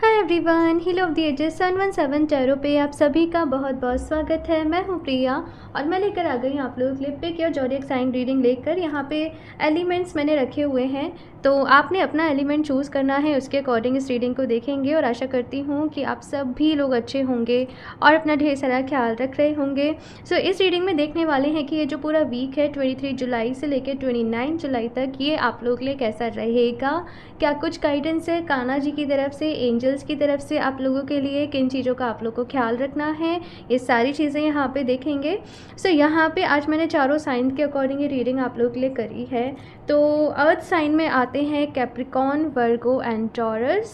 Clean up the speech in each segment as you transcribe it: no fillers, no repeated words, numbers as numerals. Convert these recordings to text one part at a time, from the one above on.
Hi everyone, heal of the ages 717 tarot पे आप सभी का बहुत बहुत स्वागत है। मैं हूँ प्रिया और मैं लेकर आ गई आप लोगों के लिए pick your zodiac sign reading लेकर। यहाँ पे एलिमेंट्स मैंने रखे हुए हैं, तो आपने अपना एलिमेंट चूज़ करना है, उसके अकॉर्डिंग इस रीडिंग को देखेंगे और आशा करती हूँ कि आप सब भी लोग अच्छे होंगे और अपना ढेर सारा ख्याल रख रहे होंगे। सो इस रीडिंग में देखने वाले हैं कि ये जो पूरा वीक है 23 जुलाई से लेकर 29 जुलाई तक, ये आप लोग के लिए कैसा रहेगा। क्या कुछ गाइडेंस है कान्हा जी की तरफ से, एंजल्स की तरफ से आप लोगों के लिए, किन चीज़ों का आप लोग को ख्याल रखना है, ये सारी चीज़ें यहाँ पे देखेंगे। सो यहाँ पे आज मैंने चारों साइन के अकॉर्डिंग ये रीडिंग आप लोगों के लिए करी है। तो अर्थ साइन में आते हैं Capricorn, Virgo and Taurus,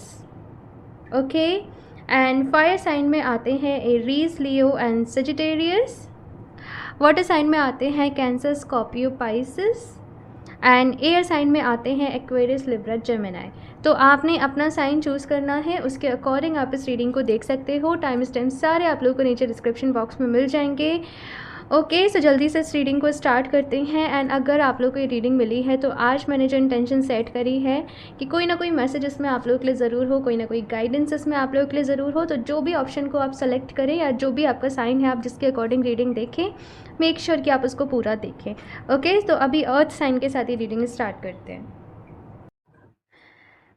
okay. And fire sign में आते हैं Aries, Leo and Sagittarius. Water sign में आते हैं Cancer, Scorpio, Pisces. And air sign में आते हैं एक्वेरियस, लिब्रा, जेमिनाई। तो आपने अपना साइन चूज़ करना है, उसके अकॉर्डिंग आप इस रीडिंग को देख सकते हो। टाइम स्टैम्प सारे आप लोगों को नीचे डिस्क्रिप्शन बॉक्स में मिल जाएंगे। ओके, सो जल्दी से इस रीडिंग को स्टार्ट करते हैं। एंड अगर आप लोग को ये रीडिंग मिली है तो आज मैंने जो इंटेंशन सेट करी है कि कोई ना कोई मैसेज इसमें आप लोगों के लिए ज़रूर हो, कोई ना कोई गाइडेंस इसमें आप लोगों के लिए ज़रूर हो। तो जो भी ऑप्शन को आप सेलेक्ट करें या जो भी आपका साइन है, आप जिसके अकॉर्डिंग रीडिंग देखें, मेक श्योर कि आप उसको पूरा देखें। ओके, तो अभी अर्थ साइन के साथ ही रीडिंग स्टार्ट करते हैं।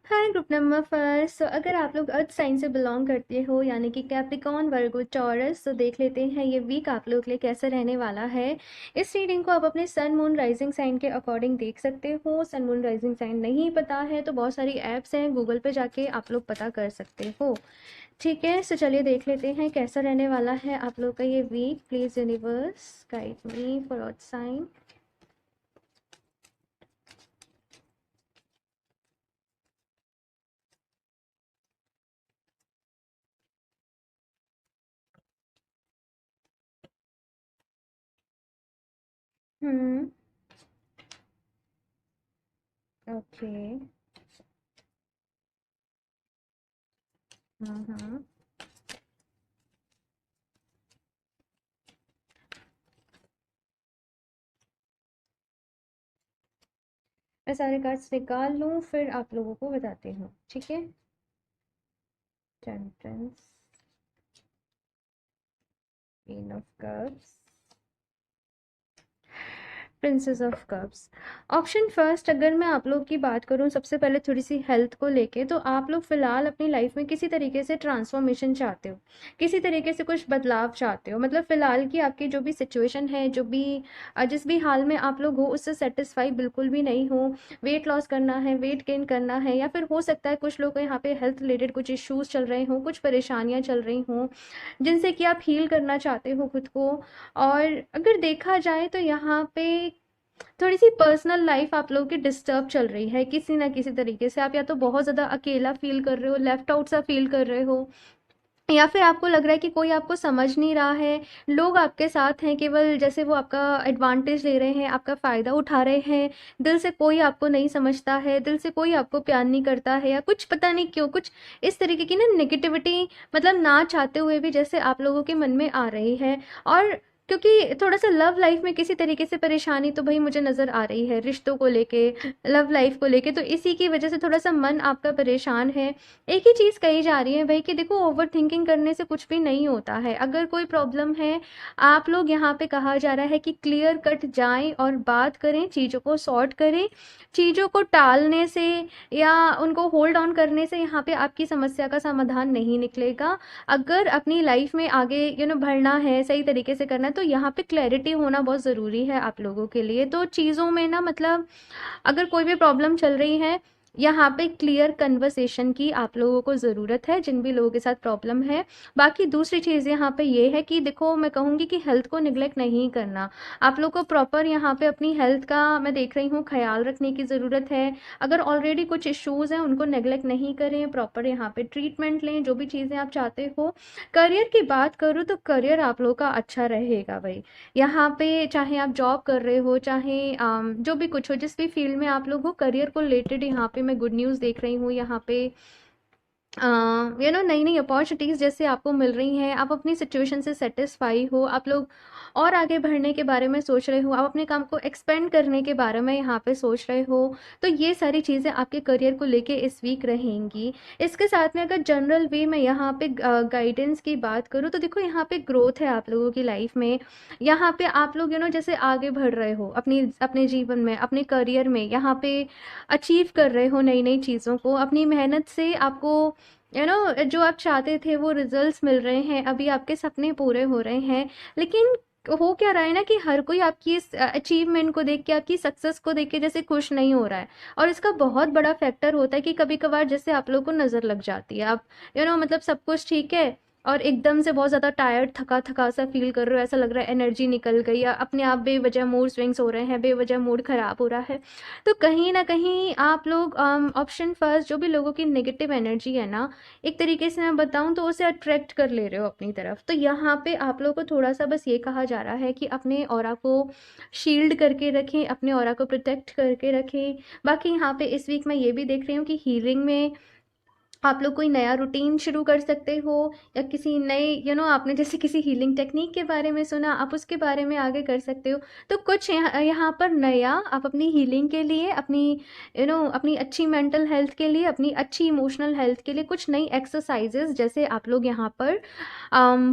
हाय ग्रुप नंबर फर्स्ट। सो अगर आप लोग अर्थ साइन से बिलोंग करते हो, यानी कि कैप्रिकॉन, वर्गो, टॉरस, तो देख लेते हैं ये वीक आप लोग के लिए कैसा रहने वाला है। इस रीडिंग को आप अपने सन मून राइजिंग साइन के अकॉर्डिंग देख सकते हो। सन मून राइजिंग साइन नहीं पता है तो बहुत सारी ऐप्स हैं, गूगल पे जाके आप लोग पता कर सकते हो। ठीक है, सो चलिए देख लेते हैं कैसा रहने वाला है आप लोग का ये week. Please universe guide me for earth sign. Hmm, okay. Hmm, मैं सारे कार्ड्स निकाल लूँ फिर आप लोगों को बताती हूँ, ठीक है। Temperance, queen of cups, princess of cups. Option first, अगर मैं आप लोग की बात करूं सबसे पहले थोड़ी सी हेल्थ को लेके, तो आप लोग फिलहाल अपनी लाइफ में किसी तरीके से ट्रांसफॉर्मेशन चाहते हो, किसी तरीके से कुछ बदलाव चाहते हो। मतलब फिलहाल की आपकी जो भी सिचुएशन है, जो भी जिस भी हाल में आप लोग हो, उससे सेटिस्फाई बिल्कुल भी नहीं हो। वेट लॉस करना है, वेट गेन करना है, या फिर हो सकता है कुछ लोग को यहाँ पे हेल्थ रिलेटेड कुछ इश्यूज चल रहे हों, कुछ परेशानियाँ चल रही हों जिनसे कि आप हील करना चाहते हो खुद को। और अगर देखा जाए तो यहाँ पे थोड़ी सी पर्सनल लाइफ आप लोगों की डिस्टर्ब चल रही है किसी ना किसी तरीके से। आप या तो बहुत ज़्यादा अकेला फील कर रहे हो, लेफ्ट आउट सा फील कर रहे हो, या फिर आपको लग रहा है कि कोई आपको समझ नहीं रहा है। लोग आपके साथ हैं केवल जैसे वो आपका एडवांटेज ले रहे हैं, आपका फ़ायदा उठा रहे हैं। दिल से कोई आपको नहीं समझता है, दिल से कोई आपको प्यार नहीं करता है, या कुछ पता नहीं क्यों कुछ इस तरीके की ना नेगेटिविटी, मतलब ना चाहते हुए भी जैसे आप लोगों के मन में आ रही है। और क्योंकि थोड़ा सा लव लाइफ में किसी तरीके से परेशानी तो भाई मुझे नज़र आ रही है, रिश्तों को लेके, लव लाइफ को लेके, तो इसी की वजह से थोड़ा सा मन आपका परेशान है। एक ही चीज़ कही जा रही है भाई कि देखो, ओवर थिंकिंग करने से कुछ भी नहीं होता है। अगर कोई प्रॉब्लम है, आप लोग यहाँ पे कहा जा रहा है कि क्लियर कट जाएं और बात करें, चीज़ों को सॉर्ट करें। चीज़ों को टालने से या उनको होल्ड ऑन करने से यहाँ पे आपकी समस्या का समाधान नहीं निकलेगा। अगर अपनी लाइफ में आगे बढ़ना है, सही तरीके से करना है, तो यहाँ पे क्लैरिटी होना बहुत ज़रूरी है आप लोगों के लिए। तो चीज़ों में ना, मतलब अगर कोई भी प्रॉब्लम चल रही है, यहाँ पे क्लियर कन्वर्सेशन की आप लोगों को ज़रूरत है, जिन भी लोगों के साथ प्रॉब्लम है। बाकी दूसरी चीज़ यहाँ पे ये है कि देखो, मैं कहूँगी कि हेल्थ को निगलेक्ट नहीं करना। आप लोग को प्रॉपर यहाँ पे अपनी हेल्थ का, मैं देख रही हूँ, ख्याल रखने की ज़रूरत है। अगर ऑलरेडी कुछ इश्यूज़ हैं उनको नेगलेक्ट नहीं करें, प्रॉपर यहाँ पे ट्रीटमेंट लें, जो भी चीज़ें आप चाहते हो। करियर की बात करूँ तो करियर आप लोग का अच्छा रहेगा भाई। यहाँ पे चाहे आप जॉब कर रहे हो, चाहे जो भी कुछ हो, जिस भी फील्ड में आप लोग हो, करियर को रिलेटेड यहाँ पे मैं गुड न्यूज़ देख रही हूँ। यहाँ पे नई नई अपॉर्चुनिटीज़ जैसे आपको मिल रही हैं, आप अपनी सिचुएशन से सेटिस्फाई हो, आप लोग और आगे बढ़ने के बारे में सोच रहे हो, आप अपने काम को एक्सपेंड करने के बारे में यहाँ पे सोच रहे हो, तो ये सारी चीज़ें आपके करियर को लेके इस वीक रहेंगी। इसके साथ में अगर जनरल वे में यहाँ पे गाइडेंस की बात करूँ तो देखो यहाँ पे ग्रोथ है आप लोगों की लाइफ में। यहाँ पे आप लोग जैसे आगे बढ़ रहे हो अपनी अपने जीवन में, अपने करियर में, यहाँ पे अचीव कर रहे हो नई नई चीज़ों को, अपनी मेहनत से आपको जो आप चाहते थे वो रिजल्ट्स मिल रहे हैं, अभी आपके सपने पूरे हो रहे हैं। लेकिन हो क्या रहा है ना कि हर कोई आपकी इस अचीवमेंट को देख के, आपकी सक्सेस को देख के जैसे खुश नहीं हो रहा है। और इसका बहुत बड़ा फैक्टर होता है कि कभी कभार जैसे आप लोग को नज़र लग जाती है, आप मतलब सब कुछ ठीक है और एकदम से बहुत ज़्यादा टायर्ड, थका थका सा फील कर रहे हो, ऐसा लग रहा है एनर्जी निकल गई, या अपने आप बेवजह मूड स्विंग्स हो रहे हैं, बेवजह मूड ख़राब हो रहा है। तो कहीं ना कहीं आप लोग ऑप्शन फर्स्ट, जो भी लोगों की नेगेटिव एनर्जी है ना, एक तरीके से मैं बताऊं तो उसे अट्रैक्ट कर ले रहे हो अपनी तरफ। तो यहाँ पे आप लोग को थोड़ा सा बस ये कहा जा रहा है कि अपने ऑरा को शील्ड करके रखें, अपने ऑरा को प्रोटेक्ट करके रखें। बाकी यहाँ पे इस वीक मैं ये भी देख रही हूँ कि हीलिंग में आप लोग कोई नया रूटीन शुरू कर सकते हो, या किसी नए आपने जैसे किसी हीलिंग टेक्निक के बारे में सुना, आप उसके बारे में आगे कर सकते हो। तो कुछ यहाँ पर नया आप अपनी हीलिंग के लिए, अपनी अपनी अच्छी मेंटल हेल्थ के लिए, अपनी अच्छी इमोशनल हेल्थ के लिए कुछ नई एक्सरसाइजेज जैसे आप लोग यहाँ पर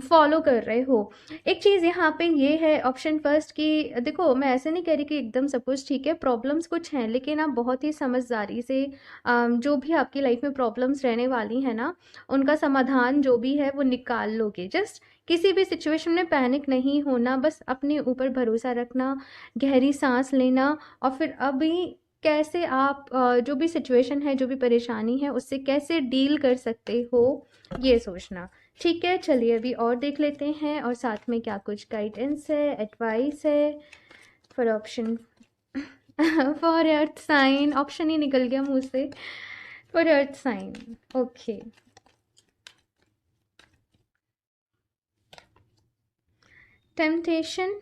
फॉलो कर रहे हो। एक चीज़ यहाँ पे ये है ऑप्शन फर्स्ट की, देखो मैं ऐसे नहीं कह रही कि एकदम सब कुछ ठीक है, प्रॉब्लम्स कुछ हैं, लेकिन आप बहुत ही समझदारी से जो भी आपकी लाइफ में प्रॉब्लम्स रहने वाली है ना, उनका समाधान जो भी है वो निकाल लोगे। जस्ट किसी भी सिचुएशन में पैनिक नहीं होना, बस अपने ऊपर भरोसा रखना, गहरी सांस लेना, और फिर अभी कैसे आप जो भी सिचुएशन है, जो भी परेशानी है, उससे कैसे डील कर सकते हो, ये सोचना। ठीक है, चलिए अभी और देख लेते हैं, और साथ में क्या कुछ गाइडेंस है, एडवाइस है for option for earth sign. Option ही निकल गया मुंह से। For earth sign, okay. Temptation,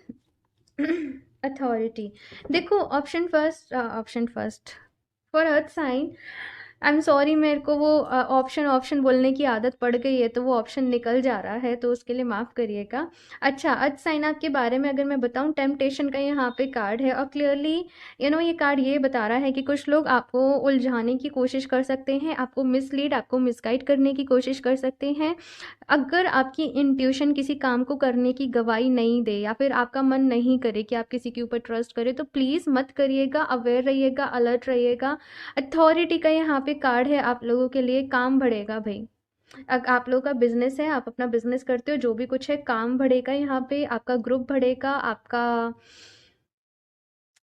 authority. देखो option first for earth sign, I am sorry, मेरे को वो ऑप्शन ऑप्शन बोलने की आदत पड़ गई है, तो वो ऑप्शन निकल जा रहा है, तो उसके लिए माफ़ करिएगा। अच्छा, अर्थ साइन आप के बारे में अगर मैं बताऊं, टेम्पटेशन का यहाँ पे कार्ड है, और क्लियरली ये कार्ड ये बता रहा है कि कुछ लोग आपको उलझाने की कोशिश कर सकते हैं, आपको मिसलीड, आपको मिसगाइड करने की कोशिश कर सकते हैं। अगर आपकी इंट्यूशन किसी काम को करने की गवाही नहीं दे, या फिर आपका मन नहीं करे कि आप किसी के ऊपर ट्रस्ट करें, तो प्लीज़ मत करिएगा, अवेयर रहिएगा, अलर्ट रहिएगा। अथॉरिटी का यहाँ पे कार्ड है आप लोगों के लिए, काम बढ़ेगा भाई। आप लोगों का बिजनेस है, आप अपना बिजनेस करते हो, जो भी कुछ है, काम बढ़ेगा यहाँ पे, आपका ग्रुप बढ़ेगा, आपका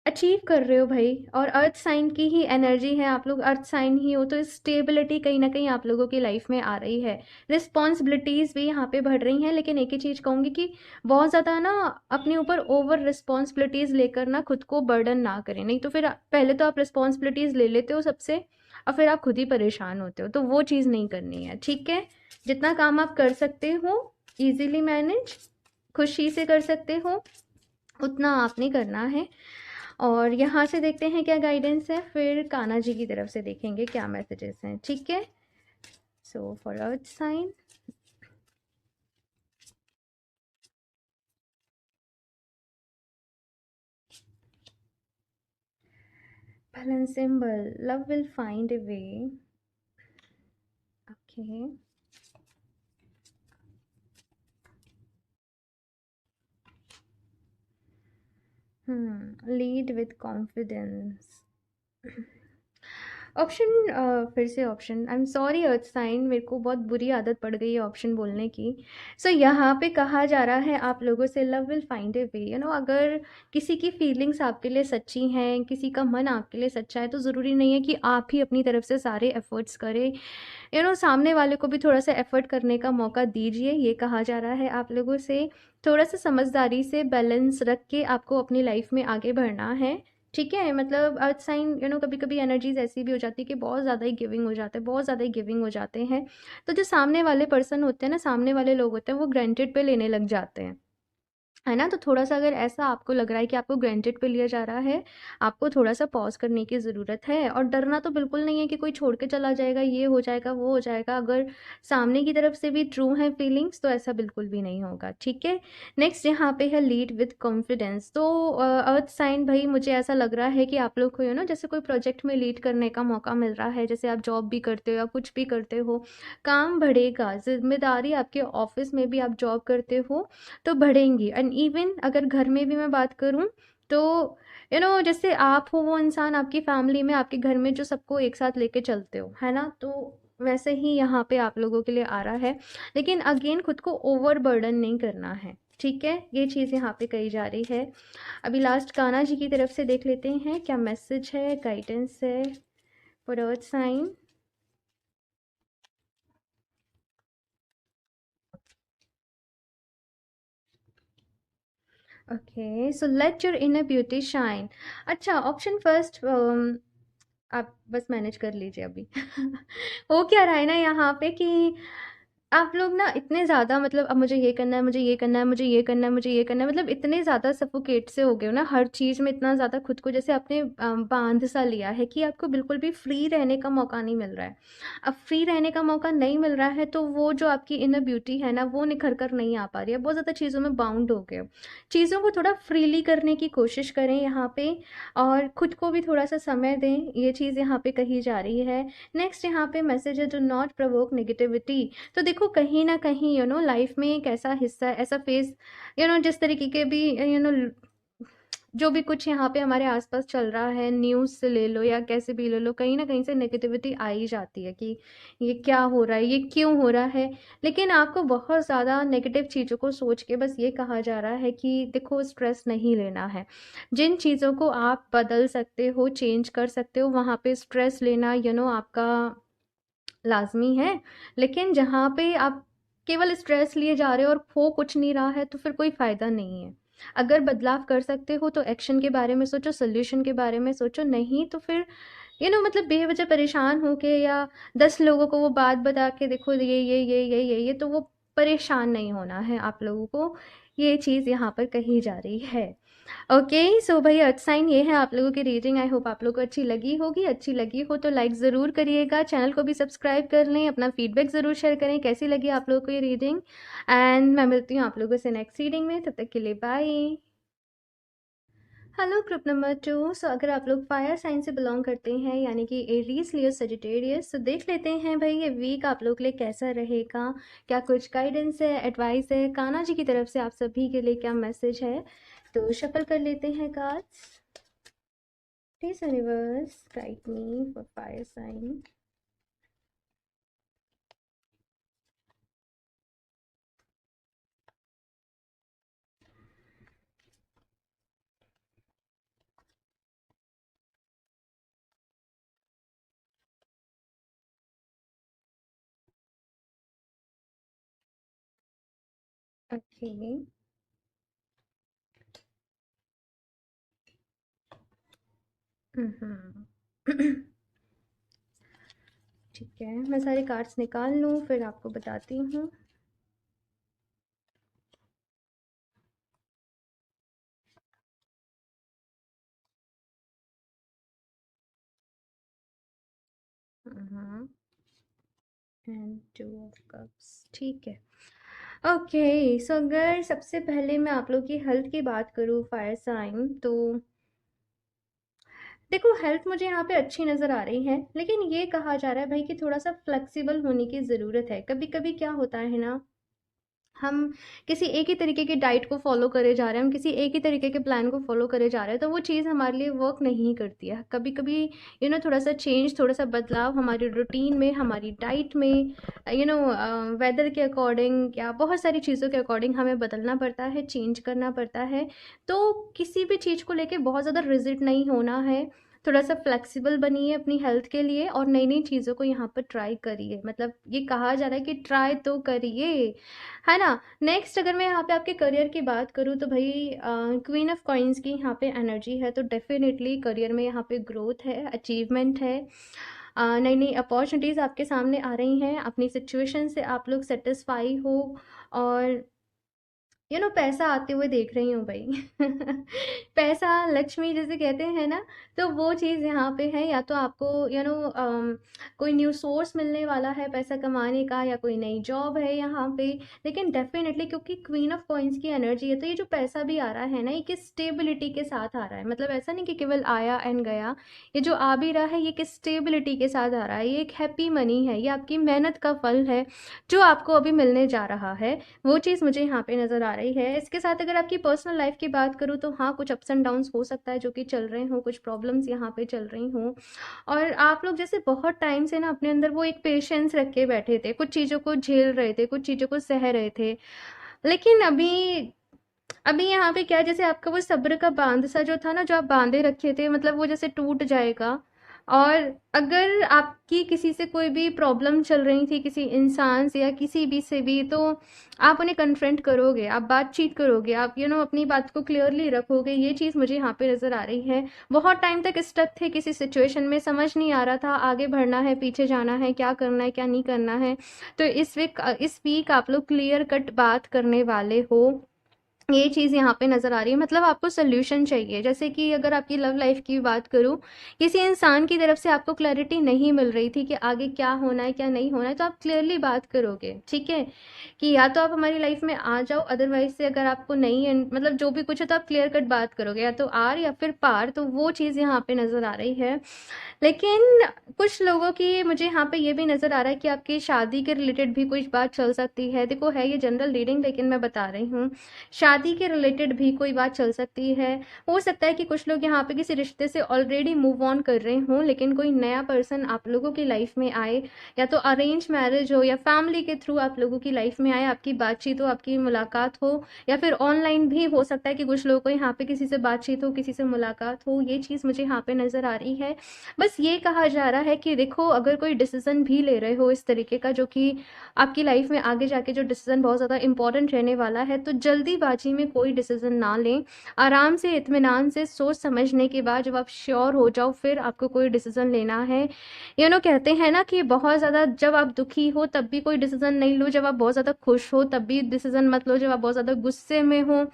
अचीव कर रहे हो भाई। और अर्थ साइन की ही एनर्जी है, आप लोग अर्थ साइन ही हो, तो स्टेबिलिटी कहीं ना कहीं आप लोगों की लाइफ में आ रही है। रिस्पॉन्सिबिलिटीज़ भी यहाँ पे बढ़ रही हैं, लेकिन एक ही चीज़ कहूँगी कि बहुत ज़्यादा ना अपने ऊपर ओवर रिस्पॉन्सिबिलिटीज़ लेकर ना खुद को बर्डन ना करें, नहीं तो फिर पहले तो आप रिस्पॉन्सिबिलिटीज़ ले लेते हो सबसे, और फिर आप खुद ही परेशान होते हो, तो वो चीज़ नहीं करनी है। ठीक है, जितना काम आप कर सकते हो ईजिली मैनेज, खुशी से कर सकते हो, उतना आपने करना है। और यहाँ से देखते हैं क्या गाइडेंस है, फिर कान्हा जी की तरफ से देखेंगे क्या मैसेजेस हैं। ठीक है, so for earth sign, balance symbol, love will find a way. Okay, lead with confidence. Option फिर से option, I am sorry earth sign, मेरे को बहुत बुरी आदत पड़ गई है ऑप्शन बोलने की। सो यहाँ पे कहा जा रहा है आप लोगों से, लव विल फाइंड ए वे। अगर किसी की फीलिंग्स आपके लिए सच्ची हैं, किसी का मन आपके लिए सच्चा है, तो ज़रूरी नहीं है कि आप ही अपनी तरफ से सारे एफर्ट्स करें। सामने वाले को भी थोड़ा सा एफर्ट करने का मौका दीजिए, ये कहा जा रहा है आप लोगों से। थोड़ा सा समझदारी से बैलेंस रख के आपको अपनी लाइफ में आगे बढ़ना है। ठीक है, मतलब अर्थ साइन कभी कभी एनर्जीज ऐसी भी हो जाती है कि बहुत ज़्यादा ही गिविंग हो जाते हैं, बहुत ज़्यादा ही गिविंग हो जाते हैं, तो जो सामने वाले पर्सन होते हैं ना, सामने वाले लोग होते हैं, वो ग्रांटेड पे लेने लग जाते हैं। है ना? तो थोड़ा-सा अगर ऐसा आपको लग रहा है कि आपको ग्रांटेड पे लिया जा रहा है, आपको थोड़ा-सा पॉज़ करने की ज़रूरत है और डरना तो बिल्कुल नहीं है कि कोई छोड़ के चला जाएगा, ये हो जाएगा, वो हो जाएगा। अगर सामने की तरफ से भी ट्रू है फीलिंग्स तो ऐसा बिल्कुल भी नहीं होगा, ठीक है? नेक्स्ट यहाँ पे है लीड विद कॉन्फिडेंस। तो अर्थ साइन भई मुझे ऐसा लग रहा है कि आप लोग को जैसे कोई प्रोजेक्ट में लीड करने का मौका मिल रहा है, जैसे आप जॉब भी करते हो या कुछ भी करते हो, काम बढ़ेगा, ज़िम्मेदारी आपके ऑफ़िस में भी आप जॉब करते हो तो बढ़ेंगी। एंड इवन अगर घर में भी मैं बात करूँ तो जैसे आप हो वो इंसान आपकी फैमिली में आपके घर में जो सबको एक साथ लेके चलते हो, है ना? तो वैसे ही यहाँ पे आप लोगों के लिए आ रहा है, लेकिन अगेन खुद को ओवर बर्डन नहीं करना है, ठीक है? ये चीज़ यहाँ पे कही जा रही है। अभी लास्ट कान्हा जी की तरफ से देख लेते हैं क्या मैसेज है, गाइडेंस है for earth sign. Okay, so let your inner beauty shine. अच्छा, ऑप्शन फर्स्ट आप बस मैनेज कर लीजिए अभी। हो क्या रहा है ना यहाँ पे कि आप लोग ना इतने ज़्यादा मतलब अब मुझे ये करना है, मुझे ये करना है, मुझे ये करना है, मुझे ये करना है, मतलब इतने ज़्यादा सफोकेट से हो गए हो ना हर चीज़ में, इतना ज़्यादा खुद को जैसे आपने बांध सा लिया है कि आपको बिल्कुल भी फ्री रहने का मौका नहीं मिल रहा है। अब फ्री रहने का मौका नहीं मिल रहा है तो वो जो आपकी इनर ब्यूटी है ना वो निखर कर नहीं आ पा रही है, बहुत ज़्यादा चीज़ों में बाउंड हो गए हो। चीज़ों को थोड़ा फ्रीली करने की कोशिश करें यहाँ पे और खुद को भी थोड़ा सा समय दें, ये चीज़ यहाँ पे कही जा रही है। नेक्स्ट यहाँ पे मैसेज है, डू नॉट प्रोवोक नेगेटिविटी। तो देखो कहीं ना कहीं लाइफ में एक ऐसा हिस्सा, ऐसा फेज, जिस तरीके के भी जो भी कुछ यहाँ पे हमारे आसपास चल रहा है, न्यूज़ से ले लो या कैसे भी ले लो, कहीं ना कहीं से नेगेटिविटी आ ही जाती है कि ये क्या हो रहा है, ये क्यों हो रहा है। लेकिन आपको बहुत ज़्यादा नेगेटिव चीज़ों को सोच के बस ये कहा जा रहा है कि देखो स्ट्रेस नहीं लेना है। जिन चीज़ों को आप बदल सकते हो, चेंज कर सकते हो, वहाँ पे स्ट्रेस लेना आपका लाज़मी है। लेकिन जहाँ पे आप केवल स्ट्रेस लिए जा रहे हो और हो कुछ नहीं रहा है तो फिर कोई फ़ायदा नहीं है। अगर बदलाव कर सकते हो तो एक्शन के बारे में सोचो, सॉल्यूशन के बारे में सोचो, नहीं तो फिर मतलब बेवजह परेशान होके या 10 लोगों को वो बात बता के देखो ये तो वो परेशान नहीं होना है आप लोगों को। ये चीज़ यहाँ पर कही जा रही है। ओके, सो भाई अर्थ साइन ये है आप लोगों की रीडिंग। आई होप आप लोगों को अच्छी लगी होगी। अच्छी लगी हो तो लाइक ज़रूर करिएगा, चैनल को भी सब्सक्राइब कर लें, अपना फीडबैक ज़रूर शेयर करें कैसी लगी आप लोगों को ये रीडिंग। एंड मैं मिलती हूँ आप लोगों से नेक्स्ट रीडिंग में, तब तक के लिए बाय। Hello group number 2। सो अगर आप लोग फायर साइन से बिलोंग करते हैं यानी कि एरीज, लियो, सजिटेरियस, तो देख लेते हैं भाई ये वीक आप लोग के लिए कैसा रहेगा, क्या कुछ गाइडेंस है, एडवाइस है, कान्हा जी की तरफ से आप सभी के लिए क्या मैसेज है। तो शफल कर लेते हैं cards. Please universe guide me for fire sign. Okay. हम्म। ठीक है, मैं सारे कार्ड्स निकाल लूँ फिर आपको बताती हूँ। एंड 2 ऑफ कप्स, ठीक है। ओके, सो अगर सबसे पहले मैं आप लोग की हेल्थ की बात करूँ फायर साइन, तो देखो हेल्थ मुझे यहाँ पे अच्छी नज़र आ रही है, लेकिन ये कहा जा रहा है भाई कि थोड़ा सा फ्लेक्सिबल होने की ज़रूरत है। कभी कभी क्या होता है ना, हम किसी एक ही तरीके की डाइट को फॉलो करे जा रहे हैं, हम किसी एक ही तरीके के प्लान को फॉलो करे जा रहे हैं, तो वो चीज़ हमारे लिए वर्क नहीं करती है। कभी कभी थोड़ा सा चेंज, थोड़ा सा बदलाव हमारी रूटीन में, हमारी डाइट में, वेदर के अकॉर्डिंग या बहुत सारी चीज़ों के अकॉर्डिंग हमें बदलना पड़ता है, चेंज करना पड़ता है। तो किसी भी चीज़ को लेके बहुत ज़्यादा रिजिड नहीं होना है, थोड़ा सा फ्लेक्सिबल बनिए अपनी हेल्थ के लिए और नई नई चीज़ों को यहाँ पर ट्राई करिए। मतलब ये कहा जा रहा है कि ट्राई तो करिए, है ना। नेक्स्ट अगर मैं यहाँ पे आपके करियर की बात करूँ तो भाई क्वीन ऑफ कॉइन्स की यहाँ पे एनर्जी है, तो डेफिनेटली करियर में यहाँ पे ग्रोथ है, अचीवमेंट है, नई नई अपॉर्चुनिटीज़ आपके सामने आ रही हैं, अपनी सिचुएशन से आप लोग सेटिस्फाई हो और पैसा आते हुए देख रही हूँ भाई। पैसा लक्ष्मी जिसे कहते हैं ना, तो वो चीज़ यहाँ पे है। या तो आपको कोई न्यू सोर्स मिलने वाला है पैसा कमाने का, या कोई नई जॉब है यहाँ पे। लेकिन डेफिनेटली क्योंकि क्वीन ऑफ कॉइन्स की एनर्जी है, तो ये जो पैसा भी आ रहा है ना, ये किस स्टेबिलिटी के साथ आ रहा है। मतलब ऐसा नहीं कि केवल आया एंड गया। ये जो आ भी रहा है, ये किस स्टेबिलिटी के साथ आ रहा है। ये एक हैप्पी मनी है, ये आपकी मेहनत का फल है जो आपको अभी मिलने जा रहा है। वो चीज़ मुझे यहाँ पे नज़र आ रही है। इसके साथ अगर आपकी पर्सनल लाइफ की बात करूँ, तो हाँ, कुछ अप्स एंड डाउन्स हो सकता है जो कि चल रहे हों, कुछ प्रॉब्लम्स यहाँ पे चल रही हों। और आप लोग जैसे बहुत टाइम से ना अपने अंदर वो एक पेशेंस रख के बैठे थे, कुछ चीज़ों को झेल रहे थे, कुछ चीज़ों को सह रहे थे। लेकिन अभी अभी यहाँ पे क्या है, जैसे आपका वो सब्र का बांध सा जो था ना, जो आप बांधे रखे थे, मतलब वो जैसे टूट जाएगा। और अगर आपकी किसी से कोई भी प्रॉब्लम चल रही थी, किसी इंसान से या किसी भी से भी, तो आप उन्हें कन्फ्रंट करोगे, आप बातचीत करोगे, आप अपनी बात को क्लियरली रखोगे। ये चीज़ मुझे यहाँ पे नज़र आ रही है। बहुत टाइम तक स्टक थे किसी सिचुएशन में, समझ नहीं आ रहा था आगे बढ़ना है, पीछे जाना है, क्या करना है, क्या नहीं करना है। तो इस वीक आप लोग क्लियर कट बात करने वाले हो। ये चीज़ यहाँ पे नज़र आ रही है। मतलब आपको सॉल्यूशन चाहिए। जैसे कि अगर आपकी लव लाइफ की बात करूँ, किसी इंसान की तरफ से आपको क्लैरिटी नहीं मिल रही थी कि आगे क्या होना है, क्या नहीं होना है, तो आप क्लियरली बात करोगे, ठीक है? कि या तो आप हमारी लाइफ में आ जाओ, अदरवाइज से अगर आपको नहीं है, मतलब जो भी कुछ है, तो आप क्लियर कट बात करोगे, या तो आर या फिर पार। तो वो चीज़ यहाँ पे नज़र आ रही है। लेकिन कुछ लोगों की मुझे यहाँ पे ये भी नज़र आ रहा है कि आपकी शादी के रिलेटेड भी कुछ बात चल सकती है। देखो, है ये जनरल रीडिंग, लेकिन मैं बता रही हूँ, शादी के रिलेटेड भी कोई बात चल सकती है। हो सकता है कि कुछ लोग यहाँ पे किसी रिश्ते से ऑलरेडी मूव ऑन कर रहे हों, लेकिन कोई नया पर्सन आप लोगों की लाइफ में आए, या तो अरेंज मैरिज हो या फैमिली के थ्रू आप लोगों की लाइफ में आए, आपकी बातचीत हो, आपकी मुलाकात हो, या फिर ऑनलाइन भी हो सकता है कि कुछ लोगों को यहाँ पे किसी से बातचीत हो, किसी से मुलाकात हो। ये चीज़ मुझे यहाँ पे नज़र आ रही है। बस ये कहा जा रहा है कि देखो, अगर कोई डिसीजन भी ले रहे हो इस तरीके का, जो कि आपकी लाइफ में आगे जाके जो डिसीजन बहुत ज़्यादा इंपॉर्टेंट रहने वाला है, तो जल्दीबाजी में कोई डिसीजन ना लें। आराम से, इत्मीनान से, सोच समझने के बाद जब आप श्योर हो जाओ, फिर आपको कोई डिसीजन लेना है। कहते हैं ना कि बहुत ज़्यादा जब आप दुखी हो तब भी कोई डिसीजन नहीं लो, जब आप बहुत ज़्यादा खुश हो तब भी डिसीजन मत लो, जब आप बहुत ज़्यादा गुस्से में हो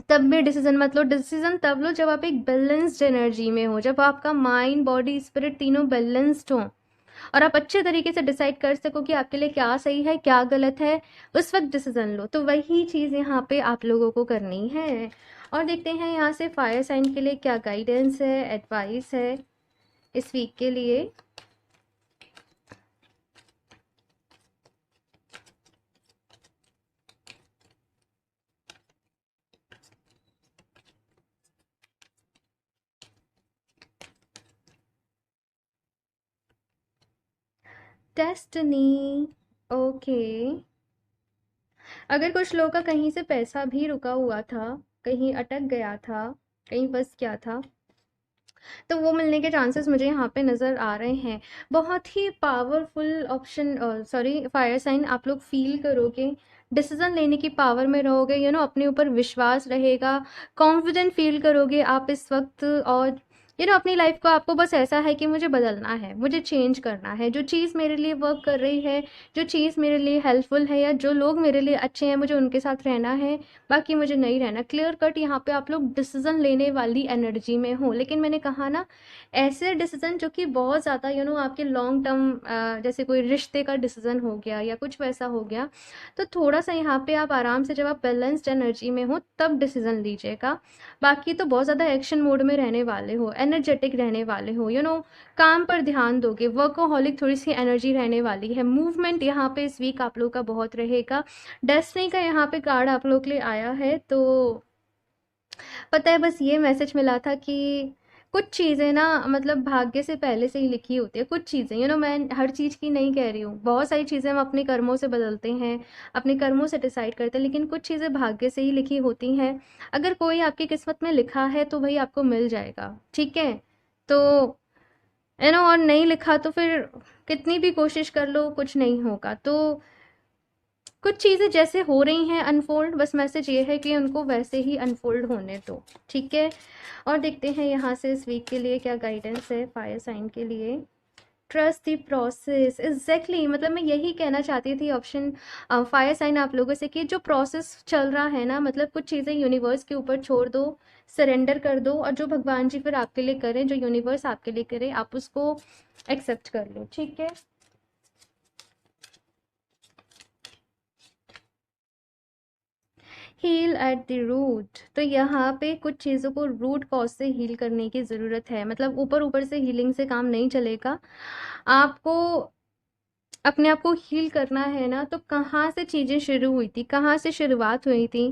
तब भी डिसीजन मत लो। डिसीजन तब लो जब आप एक बैलेंस्ड एनर्जी में हो, जब आपका माइंड, बॉडी, स्पिरिट तीनों बैलेंस्ड हो, और आप अच्छे तरीके से डिसाइड कर सको कि आपके लिए क्या सही है, क्या गलत है। उस वक्त डिसीजन लो। तो वही चीज़ यहाँ पे आप लोगों को करनी है। और देखते हैं यहाँ से फायर साइन के लिए क्या गाइडेंस है, एडवाइस है इस वीक के लिए। डेस्टिनी। ओके। अगर कुछ लोगों का कहीं से पैसा भी रुका हुआ था, कहीं अटक गया था, कहीं फंस गया था, तो वो मिलने के चांसेस मुझे यहाँ पे नज़र आ रहे हैं। बहुत ही powerful option, sorry, fire sign आप लोग फील करोगे। डिसीजन लेने की पावर में रहोगे, अपने ऊपर विश्वास रहेगा, कॉन्फिडेंट फील करोगे आप इस वक्त। और अपनी लाइफ को आपको बस ऐसा है कि मुझे बदलना है, मुझे चेंज करना है। जो चीज़ मेरे लिए वर्क कर रही है, जो चीज़ मेरे लिए हेल्पफुल है, या जो लोग मेरे लिए अच्छे हैं, मुझे उनके साथ रहना है, बाकी मुझे नहीं रहना। क्लियर कट यहाँ पे आप लोग डिसीजन लेने वाली एनर्जी में हो। लेकिन मैंने कहा ना, ऐसे डिसीजन जो कि बहुत ज़्यादा आपके लॉन्ग टर्म, जैसे कोई रिश्ते का डिसीजन हो गया या कुछ वैसा हो गया, तो थोड़ा सा यहाँ पे आप आराम से, जब आप बैलेंस्ड एनर्जी में हो तब डिसीजन लीजिएगा। बाकी तो बहुत ज़्यादा एक्शन मोड में रहने वाले हो, एनर्जेटिक रहने वाले हो, काम पर ध्यान दोगे, वर्कोहॉलिक थोड़ी सी एनर्जी रहने वाली है। मूवमेंट यहाँ पे इस वीक आप लोग का बहुत रहेगा। डेस्टिनी का यहाँ पे कार्ड आप लोग के लिए आया है, तो पता है, बस ये मैसेज मिला था कि कुछ चीज़ें ना, मतलब भाग्य से पहले से ही लिखी होती है। कुछ चीज़ें, मैं हर चीज़ की नहीं कह रही हूँ, बहुत सारी चीज़ें हम अपने कर्मों से बदलते हैं, अपने कर्मों से डिसाइड करते हैं, लेकिन कुछ चीज़ें भाग्य से ही लिखी होती हैं। अगर कोई आपकी किस्मत में लिखा है तो वही आपको मिल जाएगा, ठीक है? तो और नहीं लिखा तो फिर कितनी भी कोशिश कर लो, कुछ नहीं होगा। तो कुछ चीज़ें जैसे हो रही हैं अनफोल्ड, बस मैसेज ये है कि उनको वैसे ही अनफोल्ड होने दो, ठीक है? और देखते हैं यहाँ से इस वीक के लिए क्या गाइडेंस है फायर साइन के लिए। ट्रस्ट द प्रोसेस, एग्जैक्टली, मतलब मैं यही कहना चाहती थी ऑप्शन फायर साइन आप लोगों से कि जो प्रोसेस चल रहा है ना, मतलब कुछ चीज़ें यूनिवर्स के ऊपर छोड़ दो, सरेंडर कर दो, और जो भगवान जी फिर आपके लिए करें, जो यूनिवर्स आपके लिए करे, आप उसको एक्सेप्ट कर लो, ठीक है। हील एट द रूट, तो यहाँ पे कुछ चीज़ों को रूट कॉज से हील करने की ज़रूरत है, मतलब ऊपर ऊपर से हीलिंग से काम नहीं चलेगा। आपको अपने आप को हील करना है ना, तो कहाँ से चीज़ें शुरू हुई थी, कहाँ से शुरुआत हुई थी,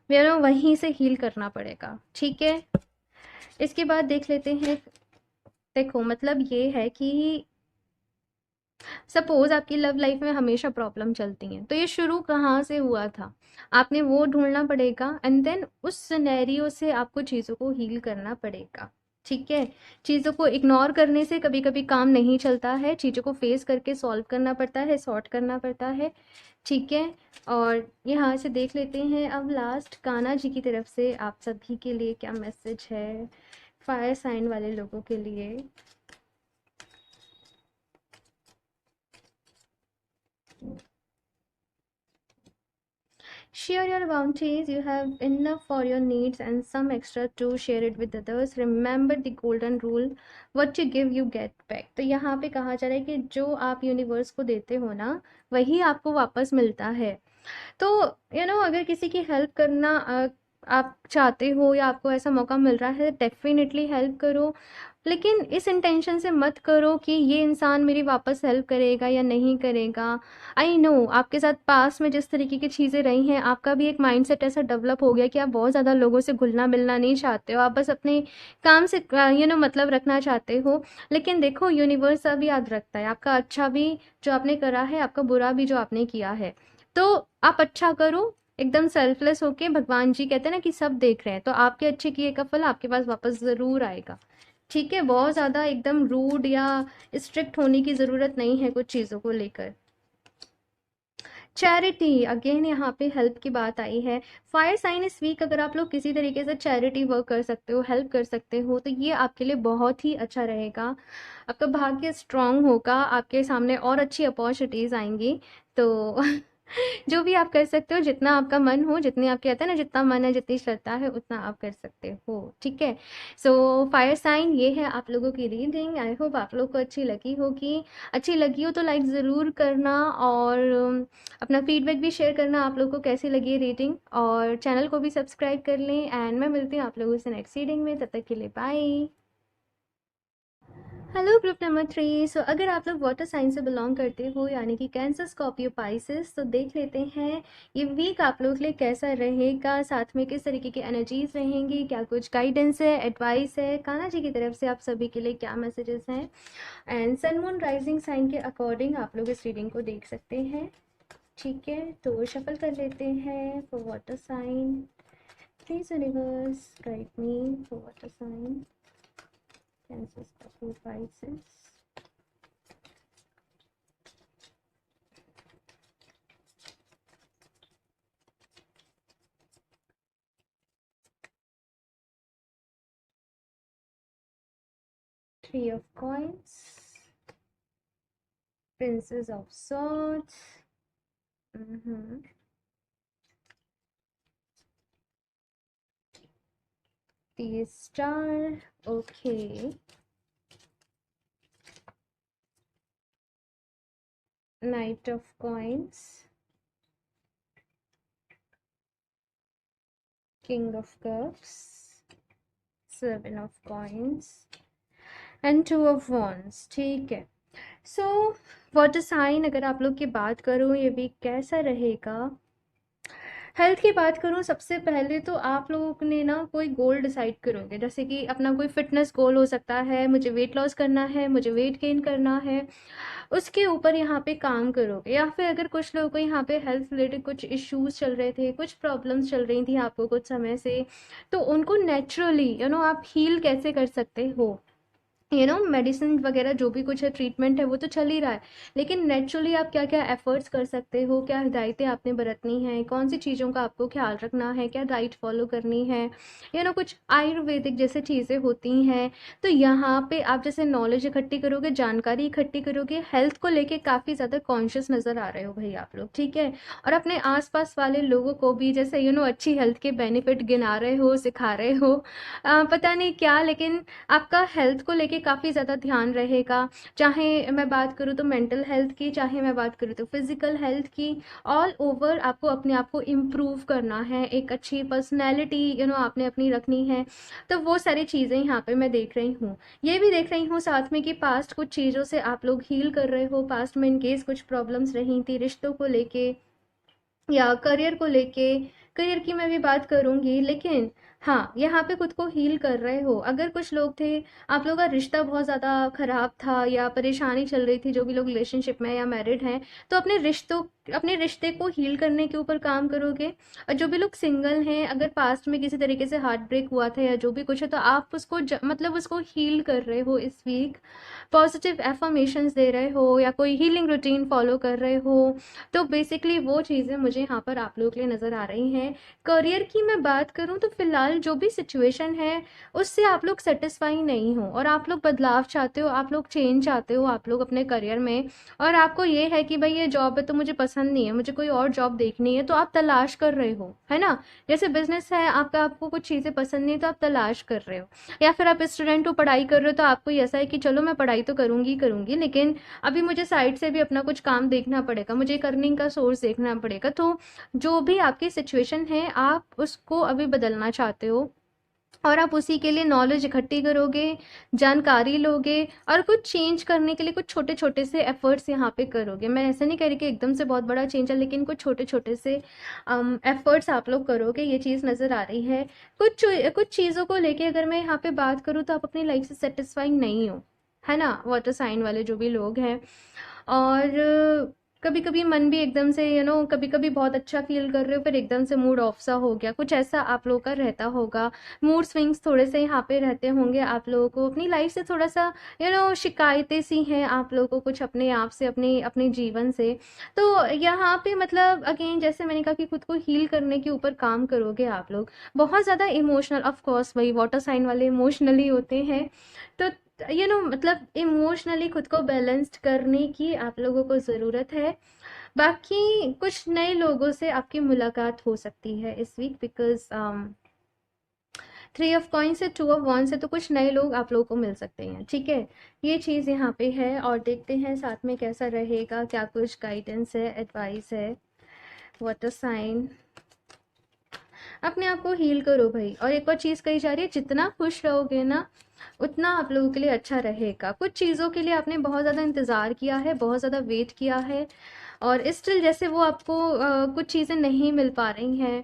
मेरा वहीं से हील करना पड़ेगा, ठीक है। इसके बाद देख लेते हैं। देखो मतलब ये है कि सपोज आपकी लव लाइफ में हमेशा प्रॉब्लम चलती हैं, तो ये शुरू कहाँ से हुआ था, आपने वो ढूंढना पड़ेगा, एंड देन उस सिनेरियो से आपको चीज़ों को हील करना पड़ेगा, ठीक है। चीज़ों को इग्नोर करने से कभी कभी काम नहीं चलता है, चीज़ों को फेस करके सॉल्व करना पड़ता है, सॉर्ट करना पड़ता है, ठीक है। और यहाँ से देख लेते हैं अब लास्ट कान्हा जी की तरफ से आप सभी के लिए क्या मैसेज है, फायर साइन वाले लोगों के लिए। Share your bounties. You have enough for your needs and some extra to share it with others. Remember the golden rule. What you give, you get back. तो यहाँ पे कहा जा रहा है कि जो आप यूनिवर्स को देते हो ना, वही आपको वापस मिलता है। तो अगर किसी की हेल्प करना आप चाहते हो, या आपको ऐसा मौका मिल रहा है, डेफिनेटली हेल्प करो, लेकिन इस इंटेंशन से मत करो कि ये इंसान मेरी वापस हेल्प करेगा या नहीं करेगा। आई नो आपके साथ पास में जिस तरीके की चीज़ें रही हैं, आपका भी एक माइंडसेट ऐसा डेवलप हो गया कि आप बहुत ज़्यादा लोगों से घुलना मिलना नहीं चाहते हो, आप बस अपने काम से मतलब रखना चाहते हो। लेकिन देखो यूनिवर्स अब याद रखता है आपका अच्छा भी जो आपने करा है, आपका बुरा भी जो आपने किया है। तो आप अच्छा करो एकदम सेल्फलेस होके, भगवान जी कहते हैं ना कि सब देख रहे हैं, तो आपके अच्छे किए का फल आपके पास वापस ज़रूर आएगा, ठीक है। बहुत ज़्यादा एकदम रूड या स्ट्रिक्ट होने की ज़रूरत नहीं है कुछ चीज़ों को लेकर। चैरिटी, अगेन यहाँ पे हेल्प की बात आई है। फायर साइन इस वीक अगर आप लोग किसी तरीके से चैरिटी वर्क कर सकते हो, हेल्प कर सकते हो, तो ये आपके लिए बहुत ही अच्छा रहेगा। आपका भाग्य स्ट्रांग होगा, आपके सामने और अच्छी अपॉर्चुनिटीज़ आएंगी। तो जो भी आप कर सकते हो, जितना आपका मन हो, जितनी आप कहते हैं ना, जितना मन है, जितनी श्रद्धा है, उतना आप कर सकते हो, ठीक है। सो फायर साइन ये है आप लोगों की रीडिंग। आई होप आप लोग को अच्छी लगी होगी। अच्छी लगी हो तो लाइक ज़रूर करना, और अपना फीडबैक भी शेयर करना आप लोग को कैसी लगी रीडिंग, और चैनल को भी सब्सक्राइब कर लें। एंड मैं मिलती हूँ आप लोगों से नेक्स्ट रीडिंग में, तब तक के लिए बाय। Hello group number 3। सो अगर आप लोग वाटर साइन से बिलोंग करते हो, यानी कि कैंसर, स्कॉर्पियो, पाइसेस, तो देख लेते हैं ये वीक आप लोग के लिए कैसा रहेगा, साथ में किस तरीके की एनर्जीज रहेंगी, क्या कुछ गाइडेंस है, एडवाइस है, कान्हा जी की तरफ से आप सभी के लिए क्या मैसेजेस हैं। And sun moon rising sign के अकॉर्डिंग आप लोग इस रीडिंग को देख सकते हैं, ठीक है। तो शफल कर लेते हैं for water sign. Please universe guide me for water sign, Cancer, Scorpio, Pisces. 3 of coins, princess of swords, the star, okay, knight of coins, king of cups, 7 of coins, and 2 of wands, ठीक है। So water sign अगर आप लोग की बात करूँ ये week कैसा रहेगा, हेल्थ की बात करूँ, सबसे पहले तो आप लोगों ने ना कोई गोल डिसाइड करोगे, जैसे कि अपना कोई फिटनेस गोल हो सकता है, मुझे वेट लॉस करना है, मुझे वेट गेन करना है, उसके ऊपर यहाँ पे काम करोगे। या फिर अगर कुछ लोगों को यहाँ पे हेल्थ रिलेटेड कुछ इश्यूज चल रहे थे, कुछ प्रॉब्लम्स चल रही थी आपको कुछ समय से, तो उनको नेचुरली आप हील कैसे कर सकते हो, मेडिसिन वगैरह जो भी कुछ है, ट्रीटमेंट है, वो तो चल ही रहा है। लेकिन नेचुरली आप क्या क्या एफर्ट्स कर सकते हो, क्या हिदायतें आपने बरतनी हैं, कौन सी चीज़ों का आपको ख्याल रखना है, क्या डाइट फॉलो करनी है, कुछ आयुर्वेदिक जैसे चीज़ें होती हैं। तो यहाँ पे आप जैसे नॉलेज इकट्ठी करोगे, जानकारी इकट्ठी करोगे, हेल्थ को लेके काफ़ी ज़्यादा कॉन्शियस नज़र आ रहे हो भाई आप लोग, ठीक है। और अपने आसपास वाले लोगों को भी जैसे अच्छी हेल्थ के बेनिफिट गिना रहे हो, सिखा रहे हो, पता नहीं क्या, लेकिन आपका हेल्थ को लेके काफ़ी ज़्यादा ध्यान रहेगा। चाहे मैं बात करूँ तो मेंटल हेल्थ की, चाहे मैं बात करूँ तो फिजिकल हेल्थ की, ऑल ओवर आपको अपने आप को इम्प्रूव करना है, एक अच्छी पर्सनैलिटी आपने अपनी रखनी है। तो वो सारी चीज़ें यहाँ पे मैं देख रही हूँ। ये भी देख रही हूँ साथ में कि पास्ट कुछ चीज़ों से आप लोग हील कर रहे हो, पास्ट में इनकेस कुछ प्रॉब्लम्स रही थी रिश्तों को लेके या करियर को लेके। करियर की मैं भी बात करूंगी, लेकिन हाँ, यहाँ पे खुद को हील कर रहे हो। अगर कुछ लोग थे, आप लोगों का रिश्ता बहुत ज़्यादा खराब था या परेशानी चल रही थी, जो भी लोग रिलेशनशिप में या मैरिड हैं, तो अपने रिश्ते को हील करने के ऊपर काम करोगे। और जो भी लोग सिंगल हैं, अगर पास्ट में किसी तरीके से हार्ट ब्रेक हुआ था या जो भी कुछ है, तो आप उसको मतलब उसको हील कर रहे हो इस वीक। पॉजिटिव एफर्मेशंस दे रहे हो या कोई हीलिंग रूटीन फॉलो कर रहे हो। तो बेसिकली वो चीज़ें मुझे यहाँ पर आप लोगों के लिए नज़र आ रही हैं। करियर की मैं बात करूँ तो फिलहाल जो भी सिचुएशन है, उससे आप लोग सेटिस्फाई नहीं हो और आप लोग बदलाव चाहते हो, आप लोग चेंज चाहते हो आप लोग अपने करियर में। और आपको ये है कि भाई ये जॉब है तो मुझे पसंद नहीं है, मुझे कोई और जॉब देखनी है, तो आप तलाश कर रहे हो, है ना। जैसे बिजनेस है आपका, आपको कुछ चीज़ें पसंद नहीं तो आप तलाश कर रहे हो। या फिर आप स्टूडेंट हो, पढ़ाई कर रहे हो, तो आपको ऐसा है कि चलो मैं पढ़ाई तो करूंगी करूंगी, लेकिन अभी मुझे साइड से भी अपना कुछ काम देखना पड़ेगा, मुझे एक अर्निंग का सोर्स देखना पड़ेगा। तो जो भी आपकी सिचुएशन है, आप उसको अभी बदलना चाहते हो और आप उसी के लिए नॉलेज इकट्ठी करोगे, जानकारी लोगे और कुछ चेंज करने के लिए कुछ छोटे छोटे से एफर्ट्स यहाँ पे करोगे। मैं ऐसा नहीं कह रही कि एकदम से बहुत बड़ा चेंज है, लेकिन कुछ छोटे छोटे से एफर्ट्स आप लोग करोगे, ये चीज़ नज़र आ रही है। कुछ चीज़ों को लेके अगर मैं यहाँ पे बात करूँ तो आप अपनी लाइफ से सेटिस्फाइंग नहीं हो, है ना, वाटर साइन वाले जो भी लोग हैं। और कभी कभी मन भी एकदम से कभी कभी बहुत अच्छा फील कर रहे हो, फिर एकदम से मूड ऑफ सा हो गया, कुछ ऐसा आप लोगों का रहता होगा। मूड स्विंग्स थोड़े से यहाँ पे रहते होंगे आप लोगों को, अपनी लाइफ से थोड़ा सा शिकायतें सी हैं आप लोगों को कुछ अपने आप से, अपने अपने जीवन से। तो यहाँ पे मतलब अगेन जैसे मैंने कहा कि खुद को हील करने के ऊपर काम करोगे आप लोग। बहुत ज़्यादा इमोशनल, ऑफ कोर्स वही वाटर साइन वाले इमोशनली होते हैं। तो मतलब इमोशनली खुद को बैलेंस्ड करने की आप लोगों को ज़रूरत है। बाकी कुछ नए लोगों से आपकी मुलाकात हो सकती है इस वीक, बिकॉज 3 ऑफ कॉइन से 2 ऑफ वन से तो कुछ नए लोग आप लोगों को मिल सकते हैं, ठीक है। ये चीज़ यहाँ पे है और देखते हैं साथ में कैसा रहेगा, क्या कुछ गाइडेंस है, एडवाइस है। वाटर साइन, अपने आप को हील करो भाई। और एक और चीज़ कही जा रही है, जितना खुश रहोगे ना, उतना आप लोगों के लिए अच्छा रहेगा। कुछ चीज़ों के लिए आपने बहुत ज़्यादा इंतज़ार किया है, बहुत ज़्यादा वेट किया है, और स्टिल जैसे वो आपको कुछ चीज़ें नहीं मिल पा रही हैं।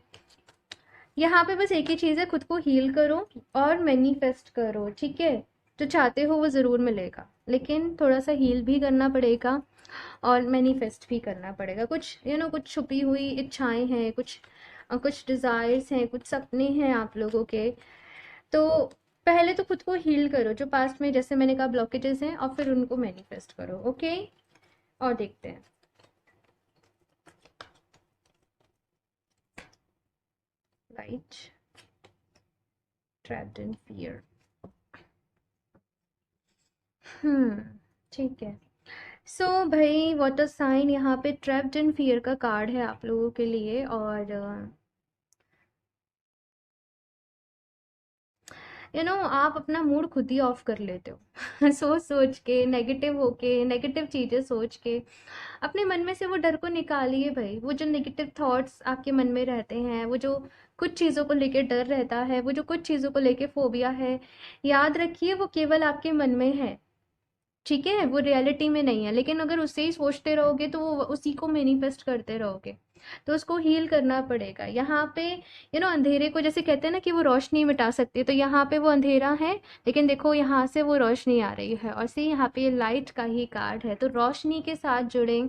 यहाँ पे बस एक ही चीज़ है, खुद को हील करो और मैनिफेस्ट करो, ठीक है। जो चाहते हो वो ज़रूर मिलेगा, लेकिन थोड़ा सा हील भी करना पड़ेगा और मैनिफेस्ट भी करना पड़ेगा। कुछ कुछ छुपी हुई इच्छाएं हैं, कुछ डिज़ायर्स हैं, कुछ सपने हैं आप लोगों के। तो पहले तो खुद को हील करो, जो पास्ट में जैसे मैंने कहा ब्लॉकेजेस हैं, और फिर उनको मैनिफेस्ट करो, ओके। और देखते हैं। Right, trapped in fear. ठीक है। सो भाई वाटर साइन यहाँ पे ट्रैप्ड इन फियर का कार्ड है आप लोगों के लिए। और आप अपना मूड खुद ही ऑफ कर लेते हो सोच सोच के, नेगेटिव होके, नेगेटिव चीज़ें सोच के। अपने मन में से वो डर को निकालिए भाई। वो जो नेगेटिव थॉट्स आपके मन में रहते हैं, वो जो कुछ चीज़ों को लेके डर रहता है, वो जो कुछ चीज़ों को लेके फोबिया है, याद रखिए वो केवल आपके मन में है, ठीक है। वो रियलिटी में नहीं है, लेकिन अगर उससे ही सोचते रहोगे तो वो उसी को मैनिफेस्ट करते रहोगे। तो उसको हील करना पड़ेगा। यहाँ पे अंधेरे को जैसे कहते हैं ना कि वो रोशनी मिटा सकती है, तो यहाँ पे वो अंधेरा है, लेकिन देखो यहाँ से वो रोशनी आ रही है, और सी यहाँ पे लाइट का ही कार्ड है। तो रोशनी के साथ जुड़े,